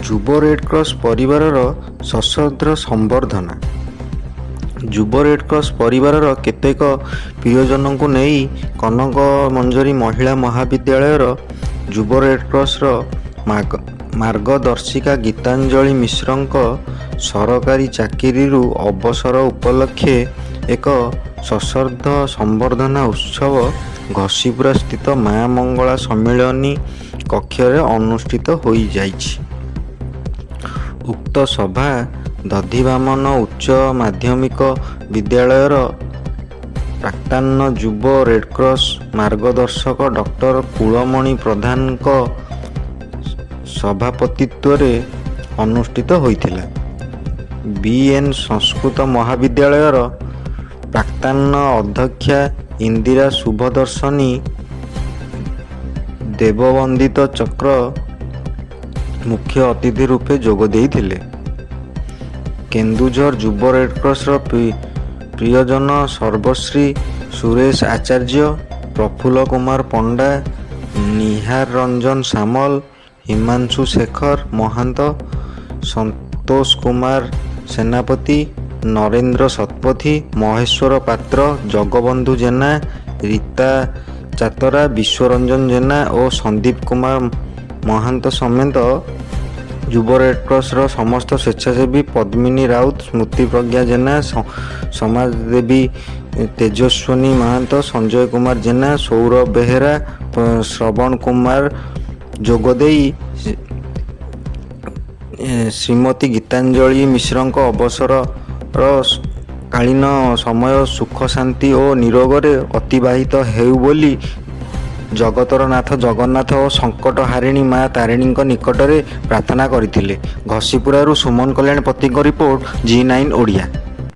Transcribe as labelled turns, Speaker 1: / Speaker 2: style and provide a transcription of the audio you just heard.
Speaker 1: ଯୁବ ରେଡ୍କ୍ରସ୍ ପରିବାରର ସଶ୍ରଦ୍ଧ ସମ୍ବର୍ଦ୍ଧନା। ଯୁବ ରେଡ୍କ୍ରସ୍ ପରିବାରର କେତେକ ପ୍ରିୟଜନଙ୍କୁ ନେଇ କନକ ମଞ୍ଜରୀ ମହିଳା ମହାବିଦ୍ୟାଳୟର ଯୁବ ରେଡ୍କ୍ରସ୍ର ମାର୍ଗଦର୍ଶିକା ଗୀତାଞ୍ଜଳି ମିଶ୍ରଙ୍କ ସରକାରୀ ଚାକିରିରୁ ଅବସର ଉପଲକ୍ଷେ ଏକ ସଶ୍ରଦ୍ଧ ସମ୍ବର୍ଦ୍ଧନା ଉତ୍ସବ ଘସିପୁରା ସ୍ଥିତ ମା ମଙ୍ଗଳା ସମ୍ମିଳନୀ କକ୍ଷରେ ଅନୁଷ୍ଠିତ ହୋଇଯାଇଛି। ଉକ୍ତ ସଭା ଦଧିବାମନ ଉଚ୍ଚ ମାଧ୍ୟମିକ ବିଦ୍ୟାଳୟର ପ୍ରାକ୍ତନ ଯୁବ ରେଡ୍କ୍ରସ୍ ମାର୍ଗଦର୍ଶକ ଡକ୍ଟର କୁଳମଣି ପ୍ରଧାନଙ୍କ ସଭାପତିତ୍ୱରେ ଅନୁଷ୍ଠିତ ହୋଇଥିଲା। ବି.ଏନ୍. ସଂସ୍କୃତ ମହାବିଦ୍ୟାଳୟର ପ୍ରାକ୍ତନ ଅଧ୍ୟକ୍ଷା ଇନ୍ଦିରା ଶୁଭଦର୍ଶନୀ ଦେବବନ୍ଦିତ ଚକ୍ର ମୁଖ୍ୟ ଅତିଥି ରୂପେ ଯୋଗ ଦେଇଥିଲେ। କେନ୍ଦୁଝର ଯୁବ ରେଡ୍କ୍ରସ୍ର ପ୍ରିୟଜନ ସର୍ବଶ୍ରୀ ସୁରେଶ ଆଚାର୍ଯ୍ୟ, ପ୍ରଫୁଲ୍ଲ କୁମାର ପଣ୍ଡା, ନିହାର ରଞ୍ଜନ ସାମଲ, ହିମାଂଶୁ ଶେଖର ମହାନ୍ତ, ସନ୍ତୋଷ କୁମାର ସେନାପତି, ନରେନ୍ଦ୍ର ଶତପଥୀ, ମହେଶ୍ୱର ପାତ୍ର, ଜଗବନ୍ଧୁ ଜେନା, ରୀତା ଚାତରା, ବିଶ୍ୱରଞ୍ଜନ ଜେନା ଓ ସନ୍ଦୀପ କୁମାର ମହାନ୍ତ ସମେତ ଯୁବ ରେଡ୍କ୍ରସ୍ର ସମସ୍ତ ସ୍ୱେଚ୍ଛାସେବୀ, ପଦ୍ମିନୀ ରାଉତ, ସ୍ମୃତିପ୍ରଜ୍ଞା ଜେନା, ସମାଜଦେବୀ ତେଜସ୍ୱିନୀ ମହାନ୍ତ, ସଞ୍ଜୟ କୁମାର ଜେନା, ସୌରଭ ବେହେରା, ଶ୍ରବଣ କୁମାର ଯୋଗଦେଇ ଶ୍ରୀମତୀ ଗୀତାଞ୍ଜଳି ମିଶ୍ରଙ୍କ ଅବସରର କାଳୀନ ସମୟ ସୁଖ ଶାନ୍ତି ଓ ନିରୋଗରେ ଅତିବାହିତ ହେଉ ବୋଲି ଜଗତର ନାଥ ଜଗନ୍ନାଥ ଓ ସଙ୍କଟ ହାରିଣୀ ମା ତାରିଣୀଙ୍କ ନିକଟରେ ପ୍ରାର୍ଥନା କରିଥିଲେ। ଘସିପୁରାରୁ ସୁମନ କଲ୍ୟାଣ ପତିଙ୍କ ରିପୋର୍ଟ, G9 ଓଡ଼ିଆ।